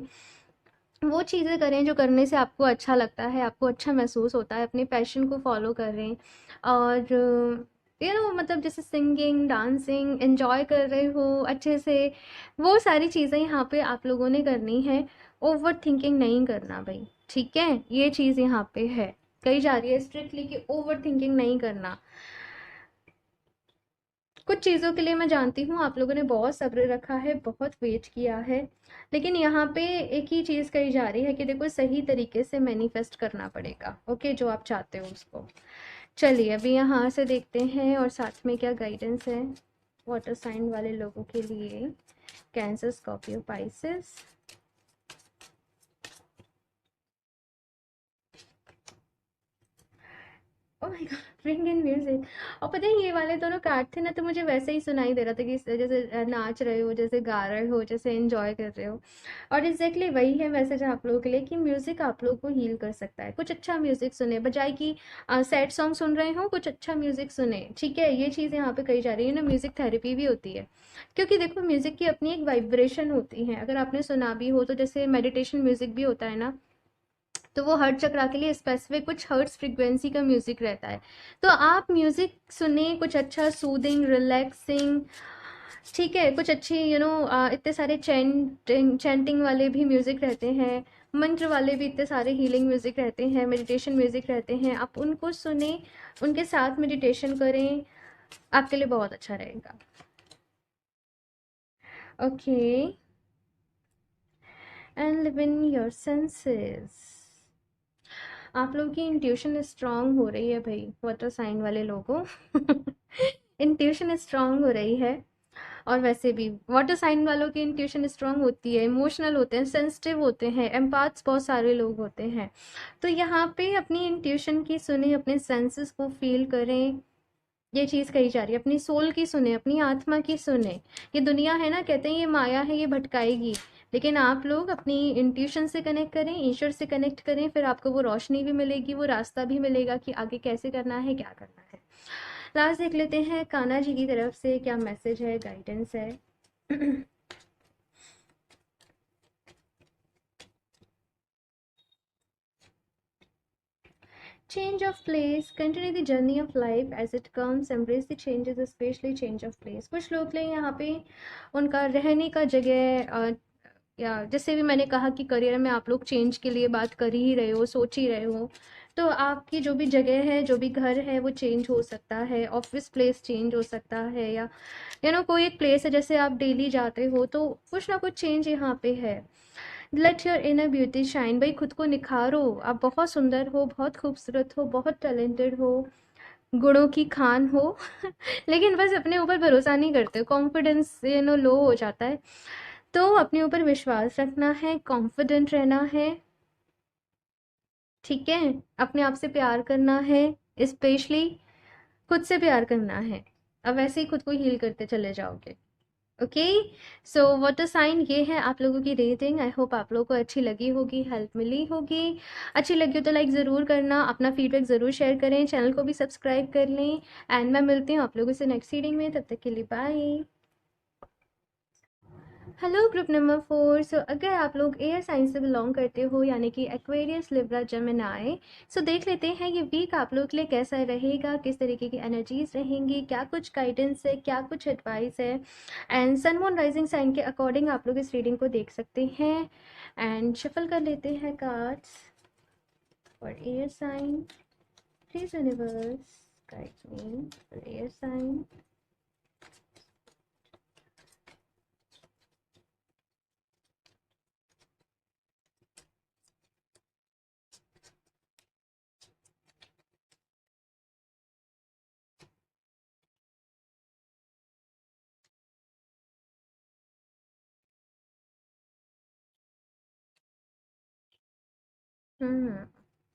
वो चीज़ें करें जो करने से आपको अच्छा लगता है, आपको अच्छा महसूस होता है, अपने पैशन को फॉलो करें। और मतलब जैसे सिंगिंग, डांसिंग, एंजॉय कर रहे हो अच्छे से, वो सारी चीज़ें यहाँ पे आप लोगों ने करनी है। ओवर थिंकिंग नहीं करना भाई, ठीक है, ये चीज़ यहाँ पे है, कही जा रही है स्ट्रिक्टली कि ओवर थिंकिंग नहीं करना। कुछ चीज़ों के लिए मैं जानती हूँ आप लोगों ने बहुत सब्र रखा है, बहुत वेट किया है, लेकिन यहाँ पे एक ही चीज़ कही जा रही है कि देखो सही तरीके से मैनिफेस्ट करना पड़ेगा, ओके, जो आप चाहते हो उसको। चलिए अभी यहाँ से देखते हैं और साथ में क्या गाइडेंस है वाटर साइन वाले लोगों के लिए। Cancer, Scorpio, Pisces. Oh my God, bring in music. और पता है ये वाले दोनों कार्ड थे ना, तो मुझे वैसे ही सुनाई दे रहा था कि जैसे नाच रहे हो, जैसे गा रहे हो, जैसे एंजॉय कर रहे हो। और एग्जैक्टली वही है मैसेज आप लोगों के लिए कि म्यूजिक आप लोगों को हील कर सकता है। कुछ अच्छा म्यूजिक सुने, बजाय कि सैड सॉन्ग सुन रहे हो, कुछ अच्छा म्यूजिक सुने, ठीक है, ये चीज़ यहाँ पे कही जा रही है ना। म्यूजिक थेरेपी भी होती है, क्योंकि देखो म्यूजिक की अपनी एक वाइब्रेशन होती है, अगर आपने सुना भी हो तो। जैसे मेडिटेशन म्यूजिक भी होता है ना, तो वो हर्ट चक्रा के लिए स्पेसिफिक कुछ हर्ट्स फ्रीक्वेंसी का म्यूजिक रहता है। तो आप म्यूजिक सुने कुछ अच्छा, सूदिंग, रिलैक्सिंग, ठीक है, कुछ अच्छी इतने सारे चैंटिंग वाले भी म्यूजिक रहते हैं, मंत्र वाले भी इतने सारे हीलिंग म्यूजिक रहते हैं, मेडिटेशन म्यूजिक रहते हैं, आप उनको सुने, उनके साथ मेडिटेशन करें, आपके लिए बहुत अच्छा रहेगा। Okay, and live in your senses. आप लोगों की इंट्यूशन स्ट्रांग हो रही है भाई, वाटर साइन वाले लोगों। इंट्यूशन स्ट्रांग हो रही है। और वैसे भी वाटर साइन वालों की इंट्यूशन स्ट्रांग होती है, इमोशनल होते हैं, सेंसिटिव होते हैं, एम्पाथ्स बहुत सारे लोग होते हैं। तो यहाँ पे अपनी इंट्यूशन की सुने, अपने सेंसेस को फील करें, ये चीज़ कही जा रही है। अपनी सोल की सुने, अपनी आत्मा की सुने। ये दुनिया है ना, कहते हैं ये माया है, ये भटकाएगी, लेकिन आप लोग अपनी इंट्यूशन से कनेक्ट करें, ईश्वर से कनेक्ट करें, फिर आपको वो रोशनी भी मिलेगी, वो रास्ता भी मिलेगा कि आगे कैसे करना है, क्या करना है। लास्ट देख लेते हैं कान्हा जी की तरफ से क्या मैसेज है, गाइडेंस है। Change of place, continue the journey of life as it comes, embrace the changes, especially change of place। कुछ लोग ले यहाँ पे उनका रहने का जगह, या जैसे भी मैंने कहा कि करियर में आप लोग चेंज के लिए बात कर ही रहे हो, सोच ही रहे हो, तो आपकी जो भी जगह है, जो भी घर है, वो चेंज हो सकता है, ऑफिस प्लेस चेंज हो सकता है, या कोई एक प्लेस है जैसे आप डेली जाते हो, तो कुछ ना कुछ चेंज यहाँ पे है। Late your inner beauty shine, भाई खुद को निखारो, आप बहुत सुंदर हो, बहुत खूबसूरत हो, बहुत टैलेंटेड हो, गुणों की खान हो। लेकिन बस अपने ऊपर भरोसा नहीं करते, कॉन्फिडेंस लो हो जाता है। तो अपने ऊपर विश्वास रखना है, कॉन्फिडेंट रहना है, ठीक है, अपने आप से प्यार करना है, स्पेशली खुद से प्यार करना है। अब वैसे ही खुद को हील करते चले जाओगे। ओके, सो वाटर साइन ये है आप लोगों की रेटिंग। आई होप आप लोगों को अच्छी लगी होगी, हेल्प मिली होगी। अच्छी लगी हो तो लाइक ज़रूर करना, अपना फीडबैक ज़रूर शेयर करें, चैनल को भी सब्सक्राइब कर लें। एंड मैं मिलती हूँ आप लोगों से नेक्स्ट रीडिंग में, तब तक के लिए बाय। Hello group number 4। सो अगर आप लोग एयर साइंस से बिलोंग करते हो, यानी कि एक्वेरियस, लिब्रा, जेमिनाई, सो देख लेते हैं ये वीक आप लोग के लिए कैसा रहेगा, किस तरीके की एनर्जीज रहेंगी, क्या कुछ गाइडेंस है, क्या कुछ एडवाइस है। And sun moon rising sign के अकॉर्डिंग आप लोग इस रीडिंग को देख सकते हैं। एंड शफल कर लेते हैं cards for air sign. Please universe guide me for air sign.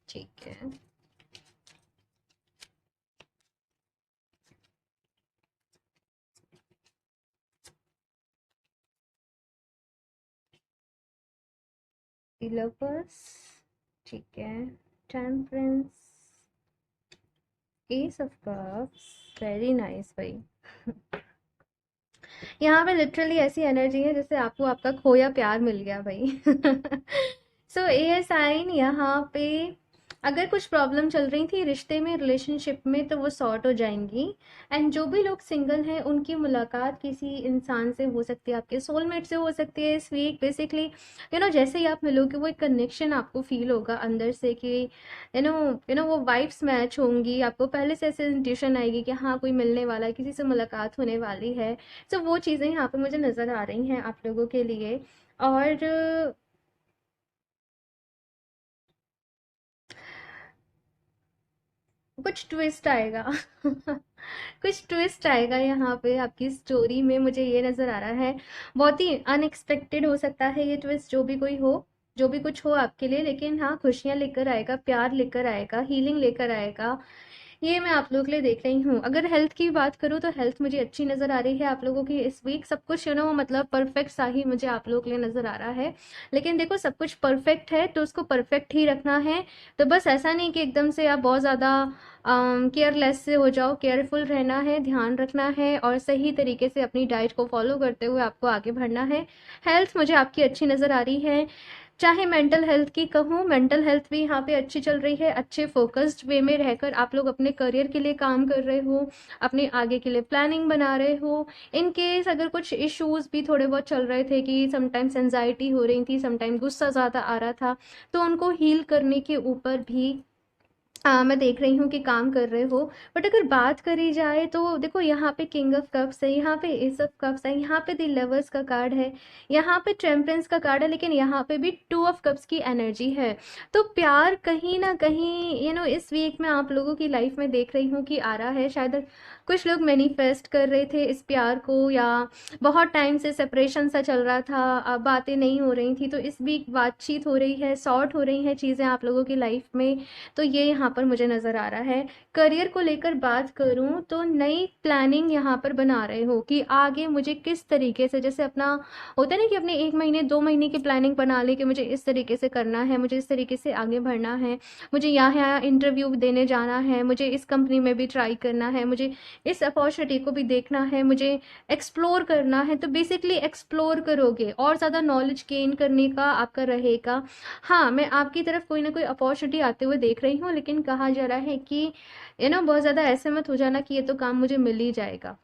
ठीक है। लवर्स, ठीक है, temperance, ace of cups, very nice भाई। यहाँ पे लिटरली ऐसी एनर्जी है जैसे आपको आपका खोया प्यार मिल गया भाई। सो एयर साइन यहाँ पे अगर कुछ प्रॉब्लम चल रही थी रिश्ते में, रिलेशनशिप में, तो वो सॉर्ट हो जाएंगी। एंड जो भी लोग सिंगल हैं उनकी मुलाकात किसी इंसान से हो सकती है, आपके सोलमेट से हो सकती है इस वीक। बेसिकली जैसे ही आप मिलोगे वो एक कनेक्शन आपको फील होगा अंदर से कि वो वाइब्स मैच होंगी, आपको पहले से ऐसे इंट्यूशन आएगी कि हाँ कोई मिलने वाला है, किसी से मुलाकात होने वाली है। तो वो चीज़ें यहाँ पे मुझे नज़र आ रही हैं आप लोगों के लिए। और कुछ ट्विस्ट आएगा कुछ ट्विस्ट आएगा यहाँ पे आपकी स्टोरी में, मुझे ये नज़र आ रहा है। बहुत ही अनएक्सपेक्टेड हो सकता है ये ट्विस्ट, जो भी कोई हो, जो भी कुछ हो आपके लिए, लेकिन हाँ खुशियाँ लेकर आएगा, प्यार लेकर आएगा, हीलिंग लेकर आएगा। ये मैं आप लोगों के लिए देख रही हूँ। अगर हेल्थ की बात करूँ तो हेल्थ मुझे अच्छी नज़र आ रही है आप लोगों की इस वीक। सब कुछ मतलब परफेक्ट सा ही मुझे आप लोगों के लिए नज़र आ रहा है। लेकिन देखो सब कुछ परफेक्ट है तो उसको परफेक्ट ही रखना है। तो बस ऐसा नहीं कि एकदम से आप बहुत ज़्यादा केयरलेस से हो जाओ, केयरफुल रहना है, ध्यान रखना है और सही तरीके से अपनी डाइट को फॉलो करते हुए आपको आगे बढ़ना है। हेल्थ मुझे आपकी अच्छी नज़र आ रही है। चाहे मेंटल हेल्थ की कहूँ, मेंटल हेल्थ भी यहाँ पे अच्छी चल रही है। अच्छे फोकस्ड वे में रहकर आप लोग अपने करियर के लिए काम कर रहे हो, अपने आगे के लिए प्लानिंग बना रहे हो। इन केस अगर कुछ इश्यूज भी थोड़े बहुत चल रहे थे कि समटाइम्स एंजाइटी हो रही थी, समटाइम गुस्सा ज़्यादा आ रहा था, तो उनको हील करने के ऊपर भी मैं देख रही हूँ कि काम कर रहे हो। बट अगर बात करी जाए तो देखो यहाँ पे किंग ऑफ कप्स है, यहाँ पे एस ऑफ कप्स है, यहाँ पे द लवर्स का कार्ड है, यहाँ पे टेम्परेंस का कार्ड है, लेकिन यहाँ पे भी टू ऑफ कप्स की एनर्जी है। तो प्यार कहीं ना कहीं इस वीक में आप लोगों की लाइफ में देख रही हूँ कि आ रहा है। शायद कुछ लोग मैनिफेस्ट कर रहे थे इस प्यार को, या बहुत टाइम से सेपरेशन सा चल रहा था, अब बातें नहीं हो रही थी, तो इस वीक बातचीत हो रही है, सॉर्ट हो रही हैं चीज़ें आप लोगों की लाइफ में। तो ये यहाँ पर मुझे नज़र आ रहा है। करियर को लेकर बात करूँ तो नई प्लानिंग यहाँ पर बना रहे हो कि आगे मुझे किस तरीके से, जैसे अपना होता है ना कि अपने 1 महीने 2 महीने की प्लानिंग बना ले कि मुझे इस तरीके से करना है, मुझे इस तरीके से आगे बढ़ना है, मुझे यहाँ यहाँ इंटरव्यू देने जाना है, मुझे इस कंपनी में भी ट्राई करना है, मुझे इस अपॉर्चुनिटी को भी देखना है, मुझे एक्सप्लोर करना है। तो बेसिकली एक्सप्लोर करोगे और ज़्यादा नॉलेज गेन करने का आपका रहेगा। हाँ, मैं आपकी तरफ कोई ना कोई अपॉर्चुनिटी आते हुए देख रही हूँ, लेकिन कहा जा रहा है कि बहुत ज़्यादा ऐसे मत हो जाना कि ये तो काम मुझे मिल ही जाएगा।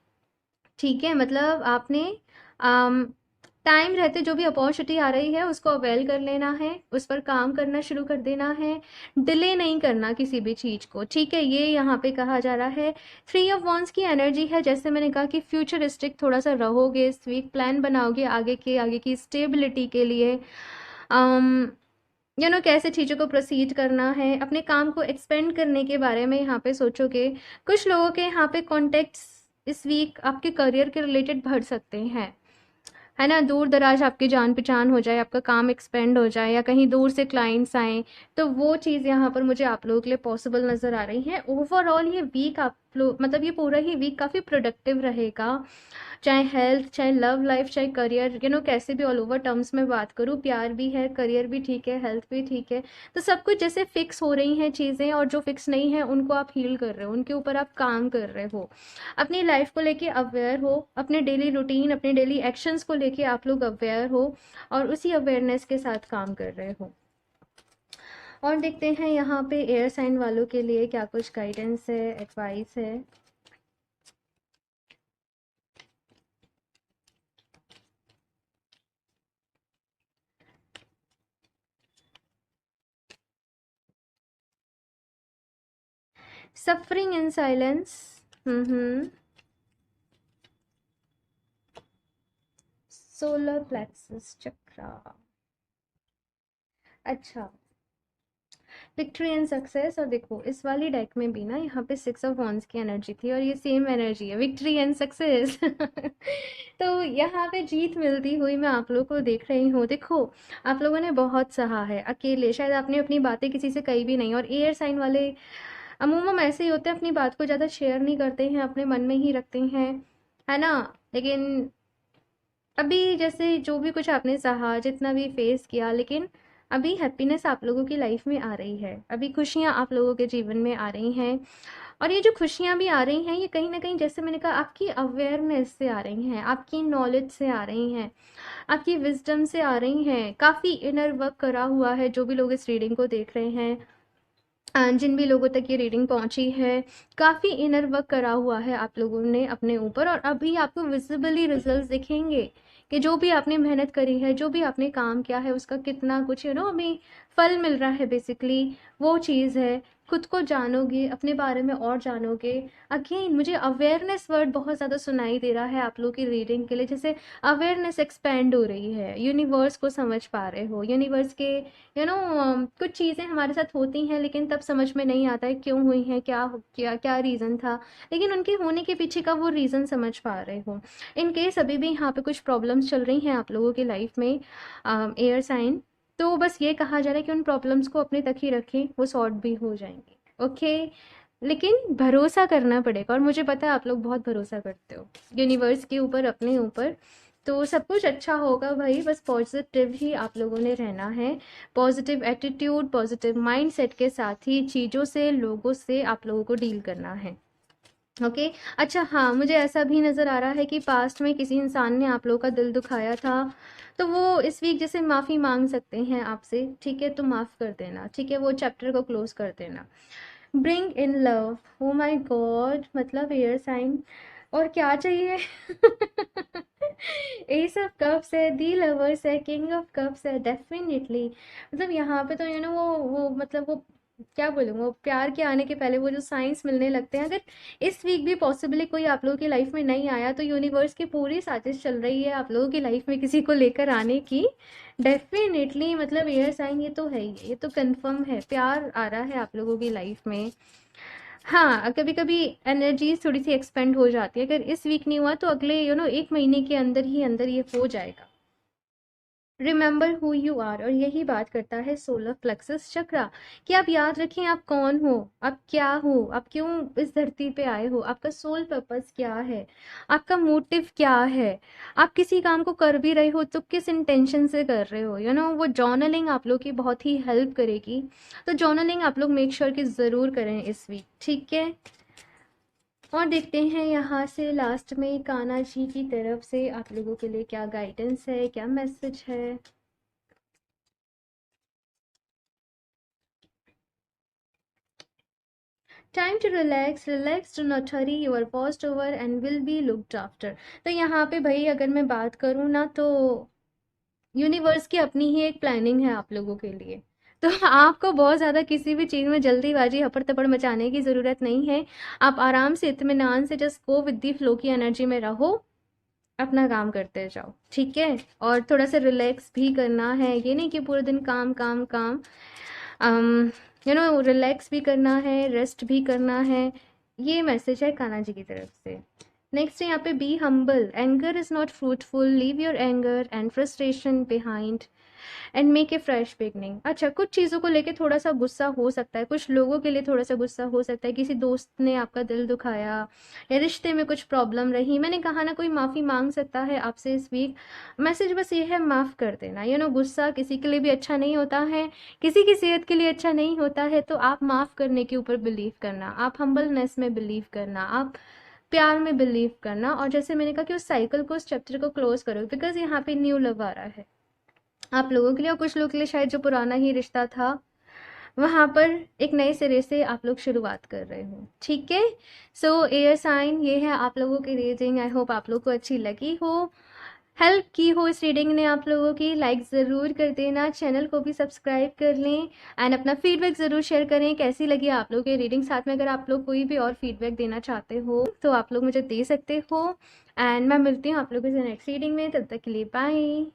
ठीक है, मतलब आपने टाइम रहते जो भी अपॉर्चुनिटी आ रही है उसको अवेल कर लेना है, उस पर काम करना शुरू कर देना है, डिले नहीं करना किसी भी चीज़ को। ठीक है, ये यहाँ पे कहा जा रहा है। 3 ऑफ वॉन्ड्स की एनर्जी है, जैसे मैंने कहा कि फ्यूचरिस्टिक थोड़ा सा रहोगे इस वीक, प्लान बनाओगे आगे की स्टेबिलिटी के लिए। um, कैसे चीज़ों को प्रोसीड करना है, अपने काम को एक्सपेंड करने के बारे में यहाँ पे सोचोगे। कुछ लोगों के यहाँ पे कॉन्टेक्ट्स इस वीक आपके करियर के रिलेटेड बढ़ सकते हैं, है ना। दूर दराज आपकी जान पहचान हो जाए, आपका काम एक्सपेंड हो जाए, या कहीं दूर से क्लाइंट्स आए, तो वो चीज़ यहाँ पर मुझे आप लोगों के लिए पॉसिबल नज़र आ रही है। ओवरऑल ये वीक आप लोग, मतलब ये पूरा ही वीक काफ़ी प्रोडक्टिव रहेगा। चाहे हेल्थ, चाहे लव लाइफ, चाहे करियर, कैसे भी ऑल ओवर टर्म्स में बात करूँ, प्यार भी है, करियर भी ठीक है, हेल्थ भी ठीक है। तो सब कुछ जैसे फिक्स हो रही हैं चीज़ें, और जो फिक्स नहीं है उनको आप हील कर रहे हो, उनके ऊपर आप काम कर रहे हो। अपनी लाइफ को लेके अवेयर हो, अपने डेली रूटीन, अपने डेली एक्शंस को लेके आप लोग अवेयर हो, और उसी अवेयरनेस के साथ काम कर रहे हो। और देखते हैं यहाँ पे एयर साइन वालों के लिए क्या कुछ गाइडेंस है, एडवाइस है। Suffering in silence. Hmm. Solar plexus chakra. अच्छा, विक्ट्री एंड सक्सेस। और देखो इस वाली डेक में भी ना यहाँ पे 6 ऑफ वॉन्ड्स की एनर्जी थी, और ये सेम एनर्जी है, विक्ट्री एंड सक्सेस तो यहाँ पे जीत मिलती हुई मैं आप लोगों को देख रही हूँ। देखो आप लोगों ने बहुत सहा है अकेले, शायद आपने अपनी बातें किसी से कही भी नहीं। और एयर साइन वाले अमूमन ऐसे ही होते हैं, अपनी बात को ज़्यादा शेयर नहीं करते हैं, अपने मन में ही रखते हैं, है ना। लेकिन अभी जैसे जो भी कुछ आपने सहा, जितना भी फेस किया, लेकिन अभी हैप्पीनेस आप लोगों की लाइफ में आ रही है, अभी खुशियाँ आप लोगों के जीवन में आ रही हैं। और ये जो खुशियाँ भी आ रही हैं, ये कहीं ना कहीं जैसे मैंने कहा आपकी अवेयरनेस से आ रही हैं, आपकी नॉलेज से आ रही हैं, आपकी विजडम से आ रही हैं। काफ़ी इनर वर्क करा हुआ है जो भी लोग इस रीडिंग को देख रहे हैं, जिन भी लोगों तक ये रीडिंग पहुंची है, काफ़ी इनर वर्क करा हुआ है आप लोगों ने अपने ऊपर, और अभी आपको विजिबली रिजल्ट्स दिखेंगे कि जो भी आपने मेहनत करी है, जो भी आपने काम किया है, उसका कितना कुछ अभी फल मिल रहा है बेसिकली। वो चीज़ है, खुद को जानोगे, अपने बारे में और जानोगे। अगेन मुझे अवेयरनेस वर्ड बहुत ज़्यादा सुनाई दे रहा है आप लोग की रीडिंग के लिए, जैसे अवेयरनेस एक्सपेंड हो रही है, यूनिवर्स को समझ पा रहे हो, यूनिवर्स के कुछ चीज़ें हमारे साथ होती हैं लेकिन तब समझ में नहीं आता है क्यों हुई हैं, क्या क्या रीज़न था, लेकिन उनके होने के पीछे का वो रीज़न समझ पा रहे हो। इन केस अभी भी यहाँ पे कुछ प्रॉब्लम्स चल रही हैं आप लोगों की लाइफ में, एयर साइन, तो बस ये कहा जा रहा है कि उन प्रॉब्लम्स को अपने तक ही रखें, वो सॉर्ट भी हो जाएंगे। ओके, लेकिन भरोसा करना पड़ेगा, और मुझे पता है आप लोग बहुत भरोसा करते हो यूनिवर्स के ऊपर, अपने ऊपर, तो सब कुछ अच्छा होगा भाई। बस पॉजिटिव ही आप लोगों ने रहना है, पॉजिटिव एटीट्यूड, पॉजिटिव माइंडसेट के साथ ही चीज़ों से, लोगों से आप लोगों को डील करना है। ओके, अच्छा हाँ, मुझे ऐसा भी नज़र आ रहा है कि पास्ट में किसी इंसान ने आप लोगों का दिल दुखाया था, तो वो इस वीक जैसे माफ़ी मांग सकते हैं आपसे, ठीक है, तो माफ़ कर देना, ठीक है, वो चैप्टर को क्लोज कर देना। Bring in love, oh my God, मतलब एयर साइन, और क्या चाहिए? एस ऑफ कप्स है, दी लवर्स है, किंग ऑफ कप्स है, डेफिनेटली मतलब यहाँ पे तो वो मतलब वो क्या बोलूँ, वो प्यार के आने के पहले वो जो साइंस मिलने लगते हैं, अगर इस वीक भी पॉसिबली कोई आप लोगों की लाइफ में नहीं आया, तो यूनिवर्स की पूरी साजिश चल रही है आप लोगों की लाइफ में किसी को लेकर आने की। डेफिनेटली मतलब एयर साइन, ये तो है ही, ये तो कंफर्म है, प्यार आ रहा है आप लोगों की लाइफ में। हाँ, कभी कभी एनर्जीज थोड़ी सी एक्सपेंड हो जाती है, अगर इस वीक नहीं हुआ तो अगले 1 महीने के अंदर ही अंदर ये हो जाएगा। रिमेंबर हु यू आर, और यही बात करता है सोलर प्लेक्सस चक्रा, कि आप याद रखें आप कौन हो, आप क्या हो, आप क्यों इस धरती पे आए हो, आपका सोल पर्पस क्या है, आपका मोटिव क्या है, आप किसी काम को कर भी रहे हो तो किस इंटेंशन से कर रहे हो। वो जर्नलिंग आप लोग की बहुत ही हेल्प करेगी, तो जर्नलिंग आप लोग मेक श्योर कि ज़रूर करें इस वीक, ठीक है। और देखते हैं यहाँ से लास्ट में कान्हा जी की तरफ से आप लोगों के लिए क्या गाइडेंस है, क्या मैसेज है। Time to relax, relax, to not hurry, your past over and will be looked after. तो यहाँ पे भाई अगर मैं बात करूँ ना, तो यूनिवर्स की अपनी ही एक प्लानिंग है आप लोगों के लिए, तो आपको बहुत ज़्यादा किसी भी चीज़ में जल्दीबाजी हपड़ तपड़ मचाने की ज़रूरत नहीं है। आप आराम से इत्मीनान से just go with the flow की एनर्जी में रहो, अपना काम करते जाओ, ठीक है। और थोड़ा सा रिलैक्स भी करना है, ये नहीं कि पूरे दिन काम काम काम, रिलैक्स भी करना है, रेस्ट भी करना है। ये मैसेज है कान्हा जी की तरफ से। नेक्स्ट है यहाँ पे be humble, anger is not fruitful, leave your anger and frustration behind and make a fresh beginning. अच्छा, कुछ चीज़ों को लेके थोड़ा सा गुस्सा हो सकता है, कुछ लोगों के लिए थोड़ा सा गुस्सा हो सकता है, किसी दोस्त ने आपका दिल दुखाया, या रिश्ते में कुछ प्रॉब्लम रही, मैंने कहा ना, कोई माफ़ी मांग सकता है आपसे इस वीक। मैसेज बस ये है, माफ़ कर देना। गुस्सा किसी के लिए भी अच्छा नहीं होता है, किसी की सेहत के लिए अच्छा नहीं होता है, तो आप माफ़ करने के ऊपर बिलीव करना, आप हम्बलनेस में बिलीव करना, आप प्यार में बिलीव करना, और जैसे मैंने कहा कि उस साइकिल को, उस चैप्टर को क्लोज करो, बिकॉज यहाँ पे न्यू लव आ रहा है आप लोगों के लिए, और कुछ लोगों के लिए शायद जो पुराना ही रिश्ता था, वहाँ पर एक नए सिरे से आप लोग शुरुआत कर रहे हो, ठीक है। सो एयर साइन, ये है आप लोगों की रीडिंग। आई होप आप लोग को अच्छी लगी हो, हेल्प की हो इस रीडिंग ने आप लोगों की। लाइक ज़रूर कर देना, चैनल को भी सब्सक्राइब कर लें, एंड अपना फीडबैक ज़रूर शेयर करें कैसी लगी आप लोगों की रीडिंग। साथ में अगर आप लोग कोई भी और फीडबैक देना चाहते हो तो आप लोग मुझे दे सकते हो, एंड मैं मिलती हूँ आप लोगों से नेक्स्ट रीडिंग में। तब तक के लिए बाय।